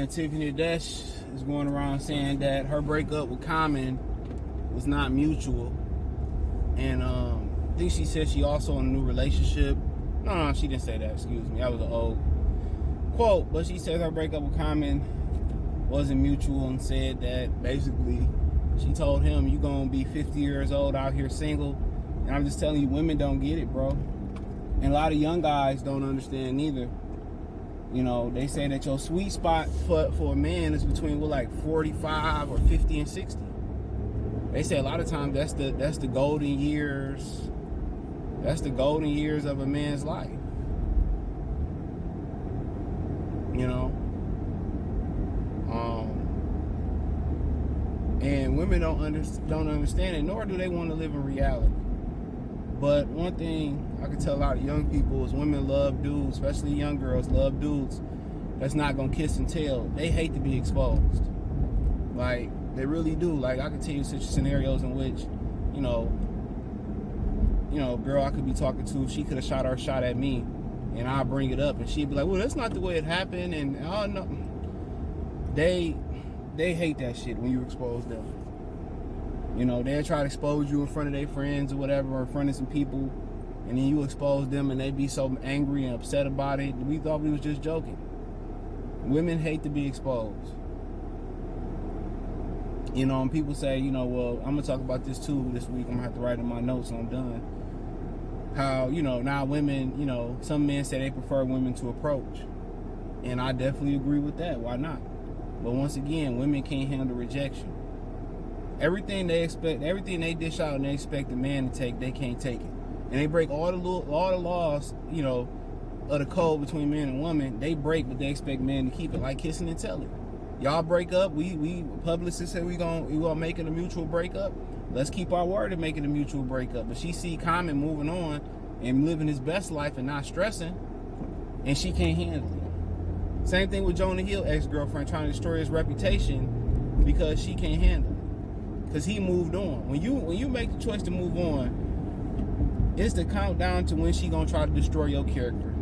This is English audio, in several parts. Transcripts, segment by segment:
man, Tiffany Haddish is going around saying that her breakup with Common was not mutual. And I think she said she also in a new relationship. No, she didn't say that. Excuse me. That was an old quote. But she said her breakup with Common wasn't mutual and said that basically she told him, you going to be 50 years old out here single. And I'm just telling you, women don't get it, bro. And a lot of young guys don't understand neither. You know, they say that your sweet spot for a man is between, well, like 45 or 50 and 60. They say a lot of times that's the golden years. That's the golden years of a man's life. You know? And women don't understand it, nor do they want to live in reality. But one thing I can tell a lot of young people is women love dudes, especially young girls love dudes that's not gonna kiss and tell. They hate to be exposed. Like, they really do. Like, I can tell you such scenarios in which, you know, a girl I could be talking to, she could have shot her shot at me, and I'll bring it up, and she'd be like, well, that's not the way it happened, and oh no. They hate that shit when you expose them. You know, they'll try to expose you in front of their friends or whatever, or in front of some people, and then you expose them and they be so angry and upset about it. We thought we was just joking. Women hate to be exposed. You know, and people say, you know, well, I'm going to talk about this too this week. I'm going to have to write in my notes when I'm done. How, you know, now women, you know, some men say they prefer women to approach. And I definitely agree with that. Why not? But once again, women can't handle rejection. Everything they expect, everything they dish out and they expect a man to take, they can't take it. And they break all the laws, you know, of the code between man and woman. They break, but they expect men to keep it, like kissing and telling. Y'all break up. We publicists say we gonna make it a mutual breakup. Let's keep our word and make it a mutual breakup. But she see Common moving on and living his best life and not stressing, and she can't handle it. Same thing with Jonah Hill, ex-girlfriend, trying to destroy his reputation because she can't handle it. Because he moved on. When you make the choice to move on, it's the countdown to when she gonna try to destroy your character.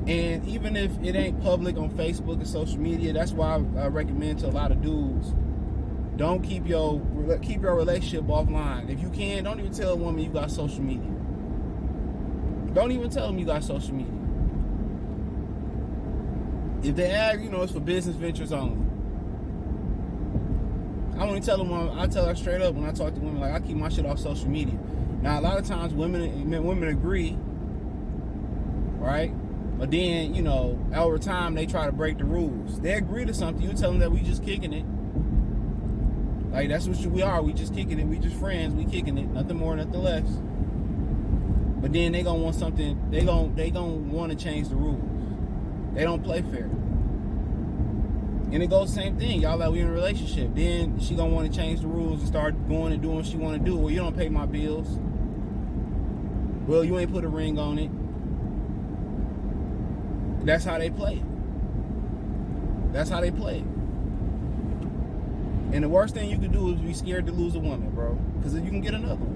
And even if it ain't public on Facebook and social media, that's why I recommend to a lot of dudes, don't keep your relationship offline. If you can, don't even tell a woman you got social media. Don't even tell them you got social media. If they ask, you know, it's for business ventures only. I only tell them, I tell her straight up when I talk to women, like, I keep my shit off social media. Now, a lot of times women agree, right? But then, you know, over time, they try to break the rules. They agree to something. You tell them that we just kicking it. Like, that's what we are. We just kicking it. We just friends. We kicking it. Nothing more, nothing less. But then they gonna want something. They gonna want to change the rules. They don't play fair. And it goes the same thing. Y'all like we in a relationship. Then she gonna want to change the rules and start going and doing what she want to do. Well, you don't pay my bills. Well, you ain't put a ring on it. That's how they play it. That's how they play it. And the worst thing you can do is be scared to lose a woman, bro. Because you can get another one.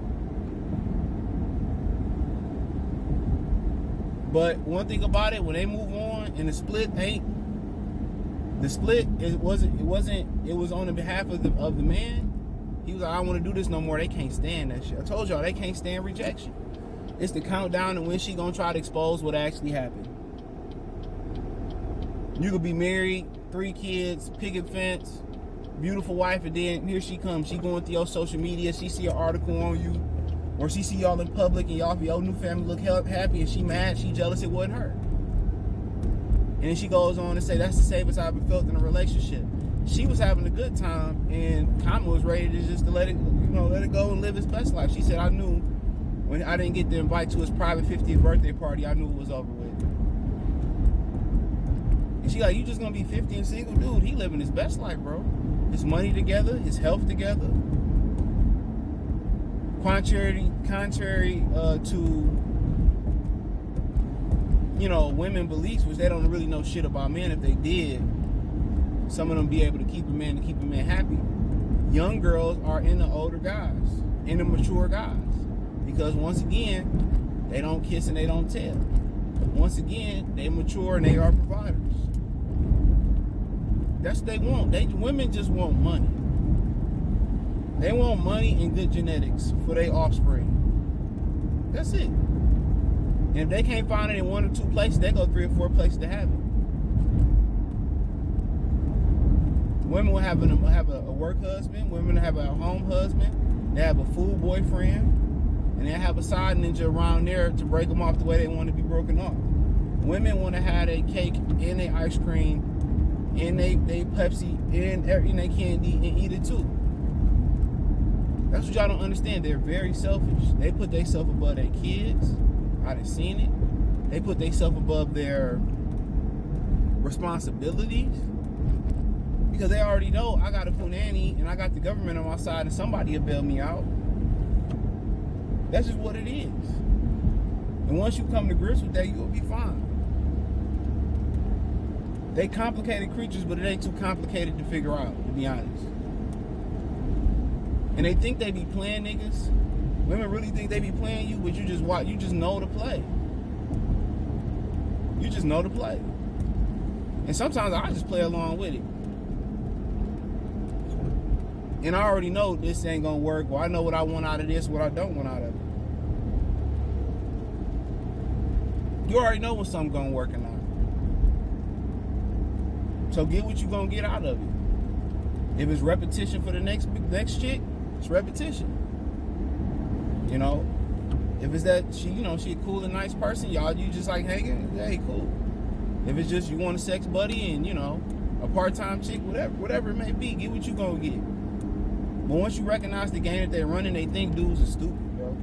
But one thing about it, when they move on and the split was on the behalf of the man. He was like, I don't want to do this no more. They can't stand that shit. I told y'all, they can't stand rejection. It's the countdown to when she gonna try to expose what actually happened. You could be married, 3 kids, picket fence, beautiful wife, and then here she comes. She going through your social media. She see an article on you, or she see y'all in public and your new family look happy, and she mad, she jealous it wasn't her. And then she goes on to say, that's the safest I've ever felt in a relationship. She was having a good time, and Common was ready to just let it go and live his best life. She said, I knew when I didn't get the invite to his private 50th birthday party, I knew it was over with. And she like, you just gonna be 50 and single? Dude, he living his best life, bro. His money together, his health together. Contrary to, you know, women beliefs, which they don't really know shit about men. If they did, some of them be able to keep a man happy. Young girls are into older guys, into mature guys. Because once again, they don't kiss and they don't tell. Once again, they mature and they are providers. That's what they want. Women just want money. They want money and good genetics for their offspring. That's it. And if they can't find it in 1 or 2 places, they go 3 or 4 places to have it. Women will have a work husband. Women will have a home husband. They have a fool boyfriend. And they have a side ninja around there to break them off the way they want to be broken off. Women want to have their cake and their ice cream and they Pepsi and their candy and eat it too. That's what y'all don't understand. They're very selfish. They put themselves above their kids. I done seen it. They put themselves above their responsibilities because they already know I got a punani and I got the government on my side and somebody will bail me out. That's just what it is. And once you come to grips with that, you'll be fine. They complicated creatures, but it ain't too complicated to figure out, to be honest. And they think they be playing niggas. Women really think they be playing you, but you just watch. You just know to play. You just know to play. And sometimes I just play along with it. And I already know this ain't gonna work, or I know what I want out of this, what I don't want out of it. You already know when something's gonna work or not. So get what you gonna get out of it. If it's repetition for the next chick, it's repetition. You know, if it's that she a cool and nice person, y'all, you just like hanging, hey, cool. If it's just you want a sex buddy and a part-time chick, whatever it may be, get what you gonna get. But once you recognize the game that they're running, they think dudes are stupid, bro.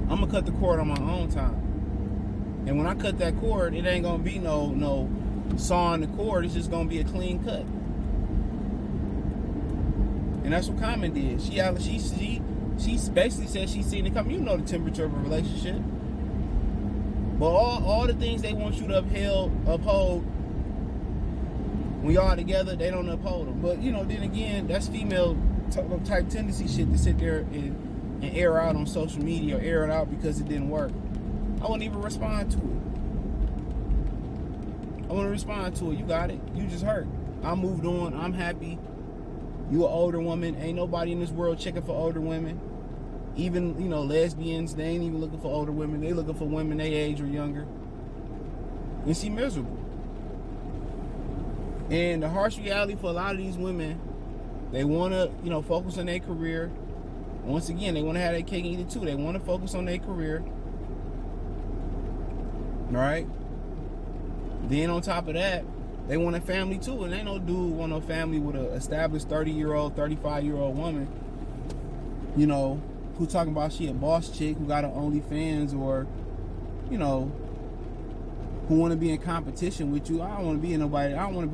I'm gonna cut the cord on my own time. And when I cut that cord, it ain't gonna be no sawing the cord. It's just gonna be a clean cut. And that's what Common did. She basically said she's seen it coming. You know the temperature of a relationship. But all the things they want you to uphold when y'all together, they don't uphold them. But then again, that's female type tendency shit to sit there and air out on social media or air it out because it didn't work. I wouldn't even respond to it. I wouldn't respond to it. You got it. You just hurt. I moved on. I'm happy. You an older woman. Ain't nobody in this world checking for older women. Even, lesbians, they ain't even looking for older women. They looking for women their age or younger. And she miserable. And the harsh reality for a lot of these women, they want to, focus on their career. Once again, they want to have their cake and eat it too. They want to focus on their career. Right? Then on top of that, they want a family too. And ain't no dude want no family with an established 30-year-old, 35-year-old woman, who talking about she a boss chick who got her OnlyFans or, who want to be in competition with you. I don't want to be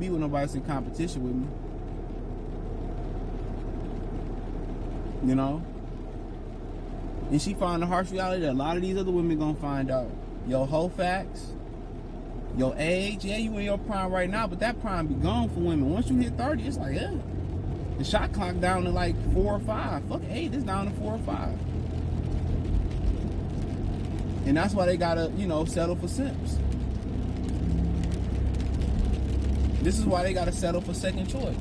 with nobody that's in competition with me. And she found the harsh reality that a lot of these other women gonna find out. Your whole facts, your age, yeah, you in your prime right now, but that prime be gone for women. Once you hit 30, it's like, yeah. The shot clock down to like 4 or 5. Fuck 8, it's down to 4 or 5. And that's why they gotta, settle for simps. This is why they gotta settle for second choice.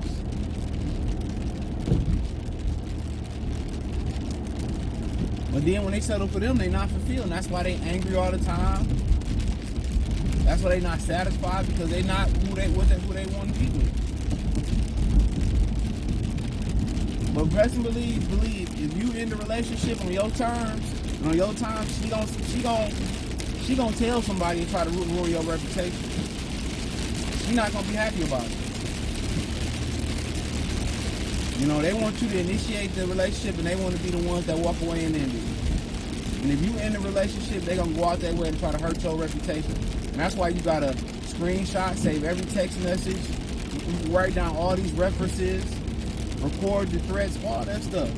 But then when they settle for them, they not fulfilled. And that's why they angry all the time. That's why they not satisfied, because they not who they want to be with. But press and believe, if you in the relationship on your terms, she gonna tell somebody and try to ruin your reputation. She's not gonna be happy about it. They want you to initiate the relationship and they want to be the ones that walk away and end it. And if you in a relationship, they gonna go out their way and try to hurt your reputation. And that's why you gotta screenshot, save every text message, write down all these references, record the threats, all that stuff.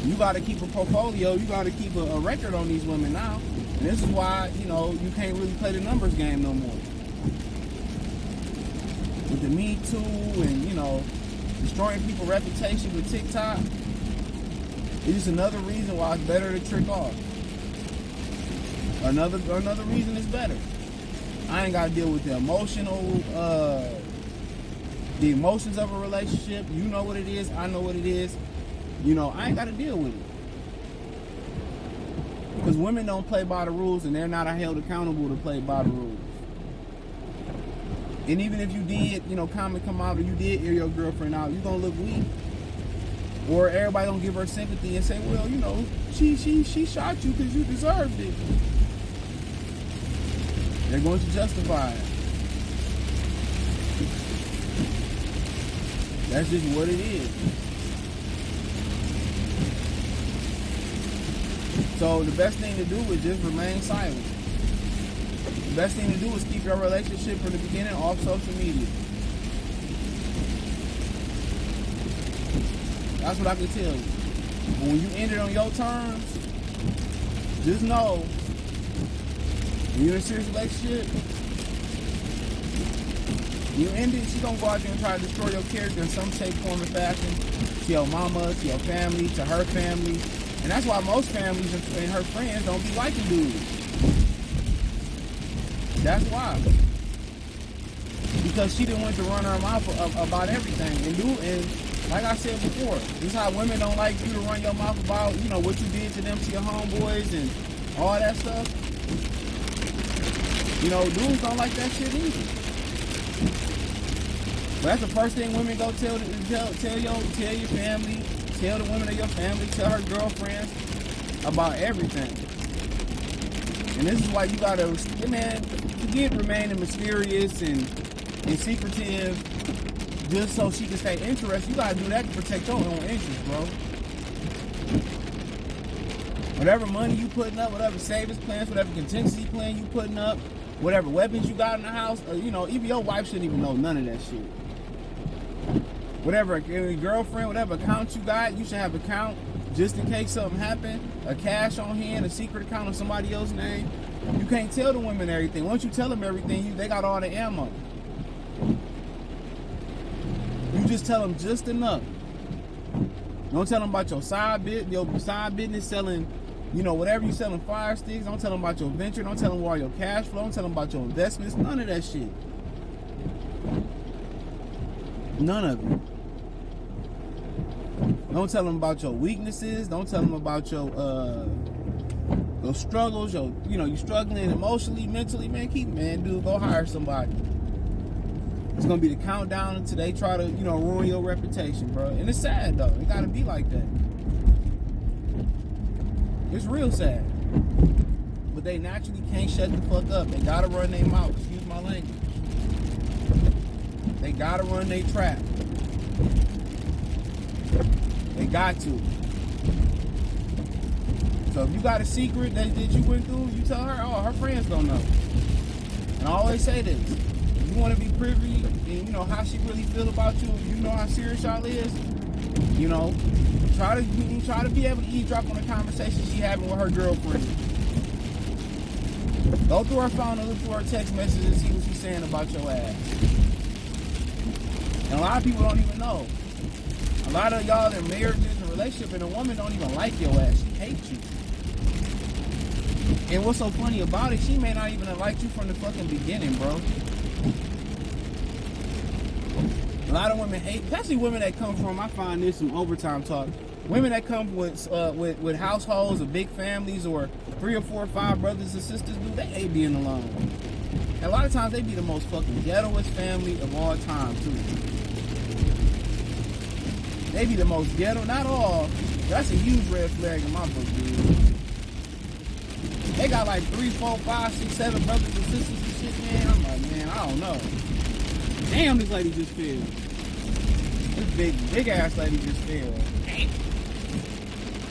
You gotta keep a portfolio, you gotta keep a record on these women now. And this is why, you can't really play the numbers game no more. With the Me Too and, destroying people's reputation with TikTok, it's just another reason why it's better to trick off. Another reason it's better. I ain't gotta deal with the emotions of a relationship. You know what it is, I know what it is. You know, I ain't gotta deal with it. Because women don't play by the rules, and they're not held accountable to play by the rules. And even if you did, you know, come out, or you did air your girlfriend out, you gonna look weak. Or everybody gonna give her sympathy and say, well, you know, she shot you because you deserved it. They're going to justify it. That's just what it is. So the best thing to do is just remain silent. The best thing to do is keep your relationship from the beginning off social media. That's what I can tell you. But when you end it on your terms, just know, when you're in a serious relationship, you end it, she's gonna go out there and try to destroy your character in some shape, form, or fashion. To your mama, to your family, to her family. And that's why most families and her friends don't be liking dudes. That's why. Because she didn't want to run her mouth about everything. And like I said before, this is how women don't like you to run your mouth about, you know, what you did to them, to your homeboys and all that stuff. You know, dudes don't like that shit either. But that's the first thing women go tell your family, tell the women of your family, tell her girlfriends about everything. And this is why you gotta, man, forget remaining mysterious and secretive just so she can stay interested. You gotta do that to protect your own interest, bro. Whatever money you putting up, whatever savings plans, whatever contingency plan you putting up, whatever weapons you got in the house, you know, even your wife shouldn't even know none of that shit. Whatever girlfriend, whatever account you got, you should have an account just in case something happened, a cash on hand, a secret account on somebody else's name. You can't tell the women everything. Once you tell them everything, they got all the ammo. You just tell them just enough. Don't tell them about your side business selling, you know, whatever you selling, fire sticks. Don't tell them about your venture. Don't tell them all your cash flow. Don't tell them about your investments. None of that shit. None of it. Don't tell them about your weaknesses. Don't tell them about your struggles. You struggling emotionally, mentally. Man, dude, go hire somebody. It's gonna be the countdown until they try to, ruin your reputation, bro. And it's sad though. It gotta be like that. It's real sad. But they naturally can't shut the fuck up. They gotta run their mouth. Excuse my language. They gotta run their trap. They got to. So if you got a secret that you went through, you tell her, her friends don't know. And I always say this. If you want to be privy and you know how she really feel about you, if you know how serious y'all is, try to be able to eavesdrop on the conversation she having with her girlfriend. Go through her phone and look through her text messages and see what she's saying about your ass. And a lot of people don't even know. A lot of y'all in marriages and relationships, and a woman don't even like your ass. She hates you. And what's so funny about it, she may not even have liked you from the fucking beginning, bro. A lot of women hate, especially women that come from, I find this some overtime talk, women that come with households or big families or 3 or 4 or 5 brothers and sisters, dude, they hate being alone. And a lot of times they be the most fucking ghettoest family of all time, too. They be the most ghetto, not all. That's a huge red flag in my book, dude. They got like 3, 4, 5, 6, 7 brothers and sisters and shit, man. I'm like, man, I don't know. Damn, this lady just fell. This big ass lady just fell. Damn.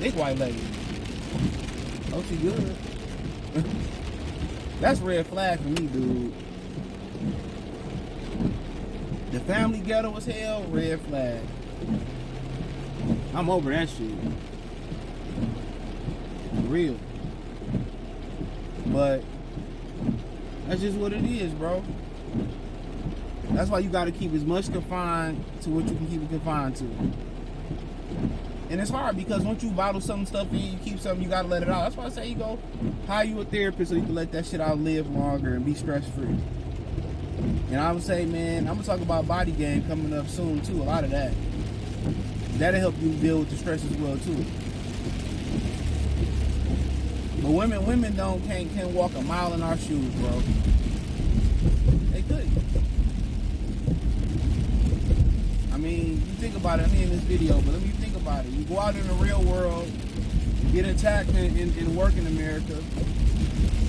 Big white lady. Oh, she good. That's red flag for me, dude. The family ghetto as hell, red flag. I'm over that shit. For real. But that's just what it is, bro. That's why you gotta keep as much confined to what you can keep it confined to. And it's hard because once you bottle some stuff in, you keep something, you gotta let it out. That's why I say you go hire you a therapist so you can let that shit out, live longer, and be stress free. And I would say, man, I'm gonna talk about body game coming up soon too. A lot of that. That'll help you deal with the stress as well too. But women can't walk a mile in our shoes, bro. They couldn't. I mean, you think about it. I mean, in this video, but let me think about it. You go out in the real world, you get attacked in work in America.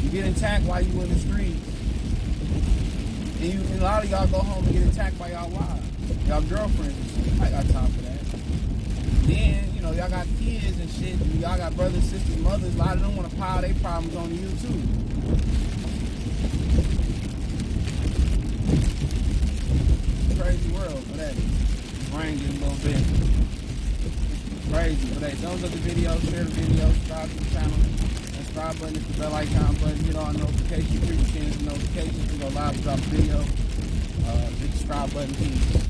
You get attacked while you in the streets. And a lot of y'all go home and get attacked by y'all wives, y'all girlfriends. I got time for that. Then, you know, y'all got kids and shit. And y'all got brothers, sisters, mothers. A lot of them want to pile their problems on you too. Crazy world for that. Brain getting a little bit crazy for that. Thumbs up the video, share the video, subscribe to the channel. Subscribe button is the bell icon button. Hit on notifications, 3 notifications. We go live, drop a video. Hit the subscribe button, please.